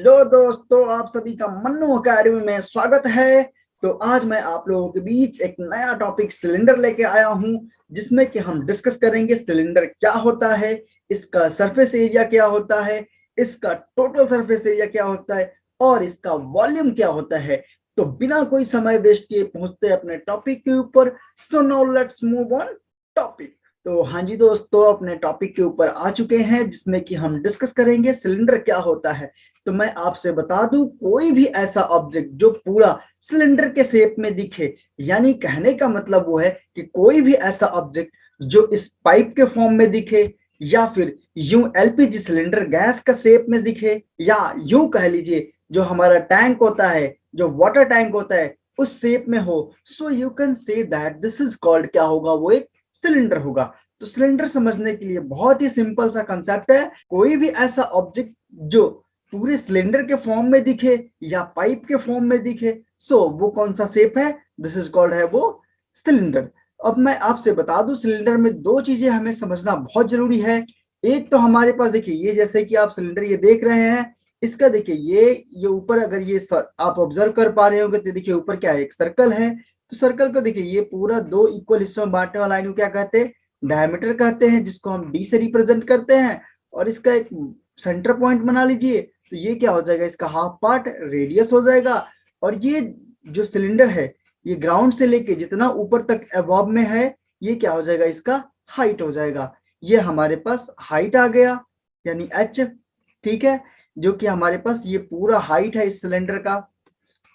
Hello दोस्तों, आप सभी का मन्नू अकेडमी में स्वागत है। तो आज मैं आप लोगों के बीच एक नया टॉपिक सिलेंडर लेके आया हूं, जिसमें कि हम डिस्कस करेंगे सिलेंडर क्या होता है, इसका सरफेस एरिया क्या होता है, इसका टोटल सरफेस एरिया क्या होता है और इसका वॉल्यूम क्या होता है। तो बिना कोई समय वेस्ट किए पहुंचते हैं अपने टॉपिक के ऊपर। So now let's move on topic. तो हाँ जी दोस्तों, अपने टॉपिक के ऊपर आ चुके हैं, जिसमें कि हम डिस्कस करेंगे सिलेंडर क्या होता है। तो मैं आपसे बता दूं, कोई भी ऐसा ऑब्जेक्ट जो पूरा सिलेंडर के शेप में दिखे, यानी कहने का मतलब वो है कि कोई भी ऐसा ऑब्जेक्ट जो इस पाइप के फॉर्म में दिखे, या फिर यूं एलपीजी सिलेंडर गैस का शेप में दिखे, या यूं कह लीजिए जो हमारा टैंक होता है, जो वाटर टैंक होता है, उस शेप में हो, so you can say that this is called, क्या होगा, वो एक सिलेंडर होगा। तो सिलेंडर समझने के लिए बहुत ही सिंपल सा कंसेप्ट है। कोई भी ऐसा ऑब्जेक्ट जो पूरे सिलेंडर के फॉर्म में दिखे या पाइप के फॉर्म में दिखे, सो वो कौन सा शेप है, दिस इज कॉल्ड है वो सिलेंडर। अब मैं आपसे बता दूं, सिलेंडर में दो चीजें हमें समझना बहुत जरूरी है। एक तो हमारे पास देखिए, ये जैसे कि आप सिलेंडर ये देख रहे हैं, इसका देखिए ये ऊपर अगर आप ऑब्जर्व कर पा रहे होंगे तो देखिए ऊपर क्या है, एक सर्कल है। तो सर्कल को देखिए ये पूरा दो इक्वल हिस्सों में बांटने वाला लाइन को क्या कहते हैं, डायमीटर कहते हैं, जिसको हम डी से रिप्रेजेंट करते हैं। और इसका एक सेंटर पॉइंट बना लीजिए, तो ये क्या हो जाएगा, इसका हाफ पार्ट रेडियस हो जाएगा। और ये जो सिलेंडर है, ये ग्राउंड से लेके जितना ऊपर तक अबव में है, ये क्या हो जाएगा, इसका हाइट हो जाएगा। ये हमारे पास हाइट आ गया, यानी एच। ठीक है, जो कि हमारे पास ये पूरा हाइट है इस सिलेंडर का,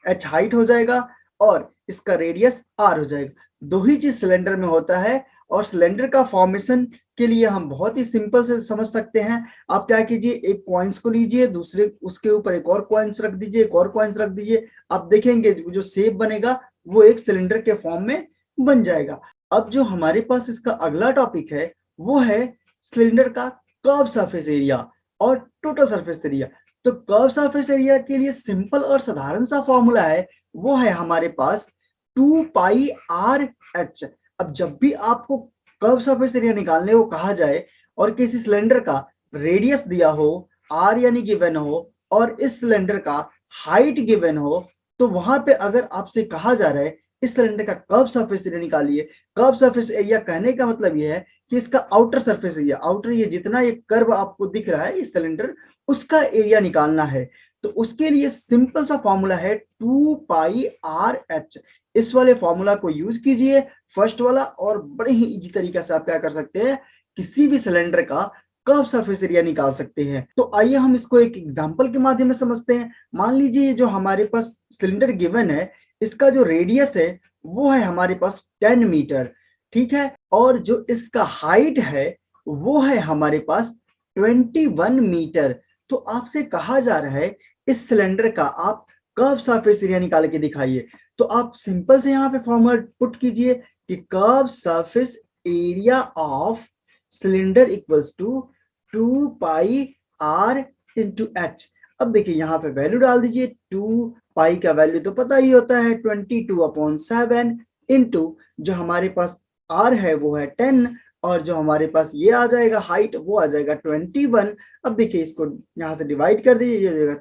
एच हाइट हो जाएगा, और इसका रेडियस आर हो जाएगा। दो ही चीज सिलेंडर में होता है। और सिलेंडर का फॉर्मेशन के लिए हम बहुत ही सिंपल से समझ सकते हैं। आप क्या कीजिए, एक कॉइन्स को लीजिए, दूसरे उसके ऊपर एक और कॉइन्स रख दीजिए, एक और कॉइन्स रख दीजिए, आप देखेंगे जो शेप बनेगा वो एक सिलेंडर के फॉर्म में बन जाएगा। अब जो हमारे पास इसका अगला टॉपिक है, वो है सिलेंडर का कर्व सरफेस एरिया और टोटल सरफेस एरिया। तो कर्व सरफेस एरिया के लिए सिंपल और साधारण सा फॉर्मूला है, वो है हमारे पास 2πr/h। अब जब भी आपको कर्व सरफेस एरिया निकालने को कहा जाए और किसी सिलेंडर का रेडियस दिया हो, r यानी गिवन हो, और इस सिलेंडर का हाइट गिवन हो, तो वहां पे अगर आपसे कहा जा रहा है इस सिलेंडर का कर्व सरफेस एरिया निकालिए। कर्व सरफेस एरिया कहने का मतलब यह है कि इसका आउटर सरफेस एरिया, आउटर ये जितना ये कर्व आपको दिख रहा है इस सिलेंडर, उसका एरिया निकालना है। तो उसके लिए सिंपल सा फॉर्मूला है 2πr/h। इस वाले फॉर्मूला को यूज कीजिए, फर्स्ट वाला, और बड़े ही इजी तरीके से आप क्या कर सकते हैं, किसी भी सिलेंडर का कर्व सरफेस एरिया निकाल सकते हैं। तो आइए हम इसको एक एग्जांपल के माध्यम से समझते हैं। मान लीजिए जो हमारे पास सिलेंडर गिवन है, इसका जो रेडियस है वो है हमारे पास 10 मीटर। ठीक है, और जो इसका हाइट है वो है हमारे पास 21 मीटर। तो आपसे कहा जा रहा है इस सिलेंडर का आप कर्व सरफेस एरिया निकाल के दिखाइए। तो आप सिंपल से यहाँ पे फॉर्मूला पुट कीजिए कि curve surface area of cylinder equals to 2πr/h। अब देखिए यहाँ पे वैल्यू डाल दीजिए, 2 का वैल्यू तो पता ही होता है 22/7, इंटू जो हमारे पास r है वो है 10, और जो हमारे पास ये आ जाएगा हाइट वो आ जाएगा 21। अब देखिए इसको यहाँ से डिवाइड कर दीजिए, ये हो जाएगा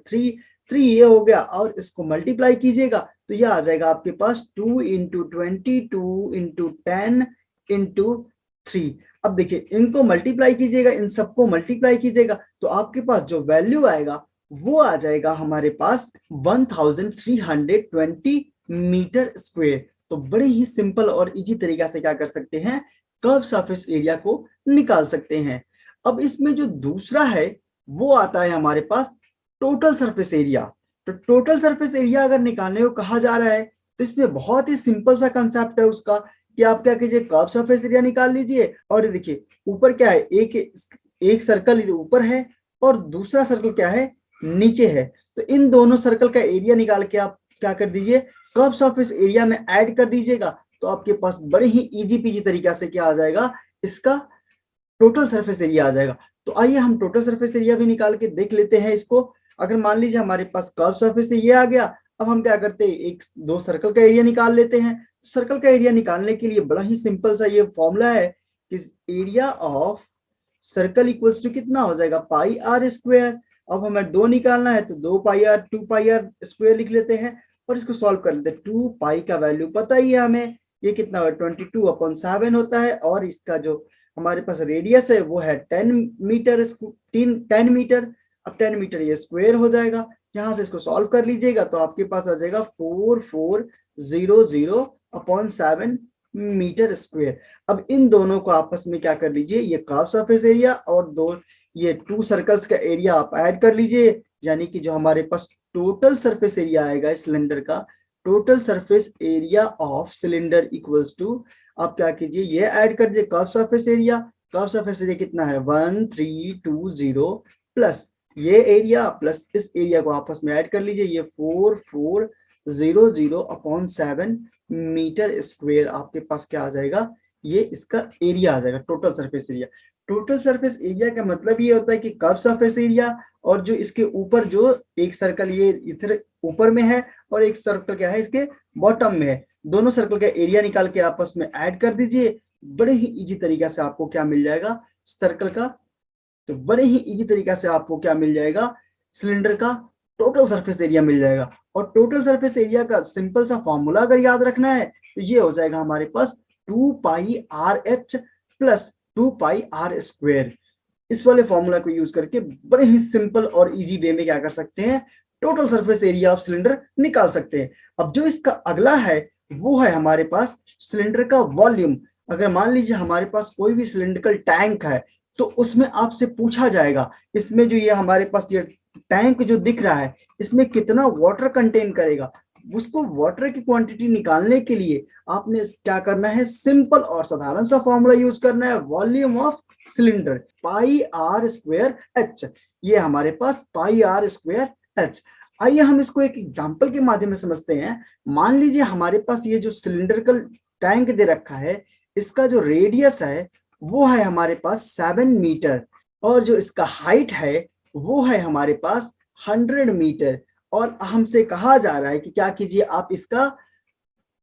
3 ये हो गया, और इसको मल्टीप्लाई कीजिएगा तो ये आ जाएगा आपके पास 2 × 22 × 10 × 3। अब देखिए इनको मल्टीप्लाई कीजिएगा, इन सबको मल्टीप्लाई कीजिएगा, तो आपके पास जो वैल्यू आएगा वो आ जाएगा हमारे पास 1320 मीटर स्क्वायर। तो बड़े ही सिंपल और इजी तरीका से क्या कर सकते हैं, कर्व सरफेस एरिया को निकाल सकते हैं। अब इसमें जो दूसरा है वो आता है हमारे पास टोटल सरफेस एरिया। तो टोटल सरफेस एरिया अगर निकालने को कहा जा रहा है, तो इसमें बहुत ही सिंपल सा कंसेप्ट है उसका, कि आप क्या कीजिए, कर्व सरफेस एरिया निकाल लीजिए। और देखिए ऊपर क्या है, एक सर्कल ऊपर है और दूसरा सर्कल क्या है, नीचे है। तो इन दोनों सर्कल का एरिया निकाल के आप क्या कर दीजिए, कर्व सरफेस एरिया में ऐड कर दीजिएगा। तो आपके पास बड़े ही इजी पीजी तरीका से क्या आ जाएगा, इसका टोटल सरफेस एरिया आ जाएगा। तो आइए हम टोटल सरफेस एरिया भी निकाल के देख लेते हैं इसको। अगर मान लीजिए हमारे पास कर्व सरफेस एरिया आ गया, अब हम क्या करते हैं, एक दो सर्कल का एरिया निकाल लेते हैं। सर्कल का एरिया निकालने के लिए बड़ा ही सिंपल सा ये फॉर्मूला है कि area of circle equals to कितना हो जाएगा, πr²। अब हमें 2 निकालना है तो 2 पाई r लिख लेते हैं और इसको सॉल्व कर लेते हैं। 2 पाई का वैल्यू पता ही है हमें, ये कितना है 22/7 होता है, और इसका जो हमारे पास रेडियस है वो है 10 मीटर, 10 मीटर। अब 10 मीटर ये स्क्वायर हो जाएगा, यहाँ से इसको सॉल्व कर लीजिएगा तो आपके पास आ जाएगा 4400/7 मीटर स्क्वायर। अब इन दोनों को आपस में क्या कर लीजिए, ये कर्व सरफेस एरिया और ये 2 सर्कल्स का एरिया आप ऐड कर लीजिए, यानी कि जो हमारे पास टोटल सरफेस एरिया आएगा इस सिलेंडर का, total surface area of cylinder equals to, आप क्या कीजिए ये ऐड कर दीजिए curve surface area. Curve surface area कितना है 1320 प्लस ये एरिया प्लस इस एरिया को आपस में ऐड कर लीजिए, ये 4400/7 मीटर स्क्वायर आपके पास क्या आ जाएगा, ये इसका एरिया आ जाएगा, total surface area. Total surface area का मतलब ये होता है कि कर्व सरफेस एरिया और जो इसके ऊपर जो एक सर्कल ये इधर ऊपर में है और एक सर्कल क्या है इसके बॉटम में है, दोनों सर्कल का एरिया निकाल के आपस में ऐड कर दीजिए। बड़े ही इजी तरीका से आपको क्या मिल जाएगा सर्कल का, तो बड़े ही इजी तरीका से आपको क्या मिल जाएगा सिलेंडर का टोटल सरफेस एरिया मिल जाएगा। और टोटल सरफेस एरिया का सिंपल सा फॉर्मूला अगर याद रखना है तो ये हो जाएगा हमारे पास 2πRh प्लस 2πr²। इस वाले फॉर्मूला को यूज करके बड़े ही सिंपल और इजी वे में क्या कर सकते हैं, total surface area of cylinder निकाल सकते हैं। अब जो इसका अगला है वो है हमारे पास सिलेंडर का वॉल्यूम। अगर मान लीजिए हमारे पास कोई भी सिलेंड्रिकल टैंक है तो उसमें आपसे पूछा जाएगा, इसमें जो ये हमारे पास ये टैंक जो दिख रहा है इसमें कितना वाटर कंटेन करेगा, उसको वाटर की क्वांटिटी निकालने के लिए आपने क्या करना है, सिंपल और साधारण सा फॉर्मूला यूज करना है, वॉल्यूम ऑफ सिलेंडर πr²h। ये हमारे पास πr²h। आइए हम इसको एक एग्जांपल के माध्यम से समझते हैं। मान लीजिए हमारे पास ये जो सिलिंड्रिकल टैंक दे रखा है इसका जो रेडियस है वो है हमारे पास 7 मीटर और जो इसका हाइट है वो है हमारे पास 100 मीटर, और हमसे कहा जा रहा है कि क्या कीजिए आप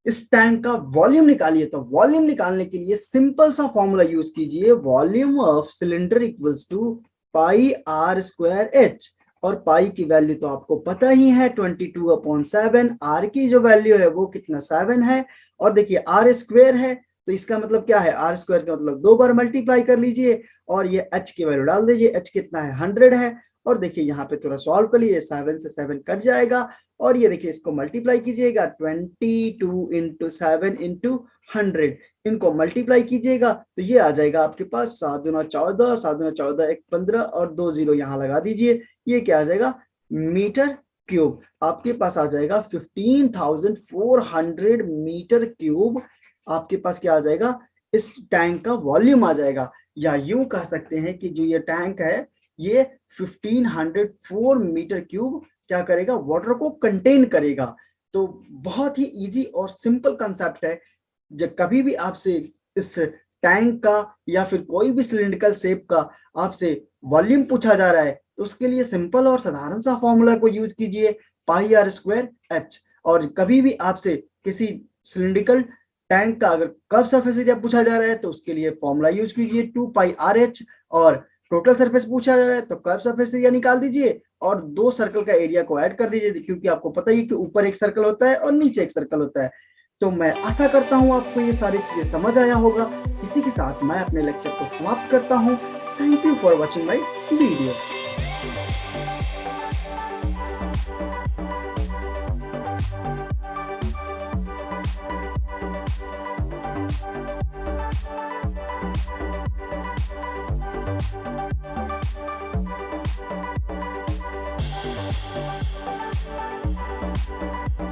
इस टैंक का वॉल्यूम निकालिए। तो वॉल्यूम निकालने के लिए सिंपल सा फॉर्मूला यूज कीजिए, volume of cylinder equals to πr²h, और पाई की वैल्यू तो आपको पता ही है 22/7, आर की जो वैल्यू है वो कितना 7 है, और देखिए आर स्क्वायर है तो इसका मतलब क्या है, आर स्क्वायर का मतलब 2 बार मल्टीप्लाई कर लीजिए और ये h की वैल्यू डाल दीजिए, h कितना है 100 है, और देखिए यहाँ पे थोड़ा सॉल्व कर लीजिए, 7 से 7 कट जाएगा और ये देखिए इसको मल्टीप्लाई कीजिएगा 22 × 7 × 100, इनको मल्टीप्लाई कीजिएगा तो ये आ जाएगा आपके पास 7 दूना 14, 7 दूना 14 1 15 और 2 0 यहाँ लगा दीजिए, ये क्या आ जाएगा मीटर क्यूब। आपके पास आ जाएगा 15,400 मीटर क्यूब, आपके पास क्या आ जाएगा इस टैंक का वॉल्यूम आ जाएगा। या यूं कह सकते हैं कि जो ये टैंक है ये 1504 मीटर क्यूब क्या करेगा, वाटर को कंटेन करेगा। तो बहुत ही इजी और सिंपल कंसेप्ट है। जब कभी भी आपसे इस टैंक का या फिर कोई भी सिलिंड्रिकल शेप का आपसे वॉल्यूम पूछा जा रहा है तो उसके लिए सिंपल और साधारण सा फॉर्मूला को यूज कीजिए πr²h। और कभी भी आपसे किसी सिलिंड्रिकल टैंक का अगर कर्व सरफेस एरिया पूछा जा रहा है तो उसके लिए फॉर्मूला यूज कीजिए 2πRh, और टोटल सरफेस पूछा जा रहा है तो कर्व सरफेस एरिया निकाल दीजिए और 2 सर्कल का एरिया को ऐड कर दीजिए, क्योंकि आपको पता ही है कि ऊपर एक सर्कल होता है और नीचे एक सर्कल होता है। तो मैं आशा करता हूं आपको ये सारी चीजें समझ आया होगा। इसी के साथ मैं अपने लेक्चर को समाप्त करता हूं। Thank you for watching my video.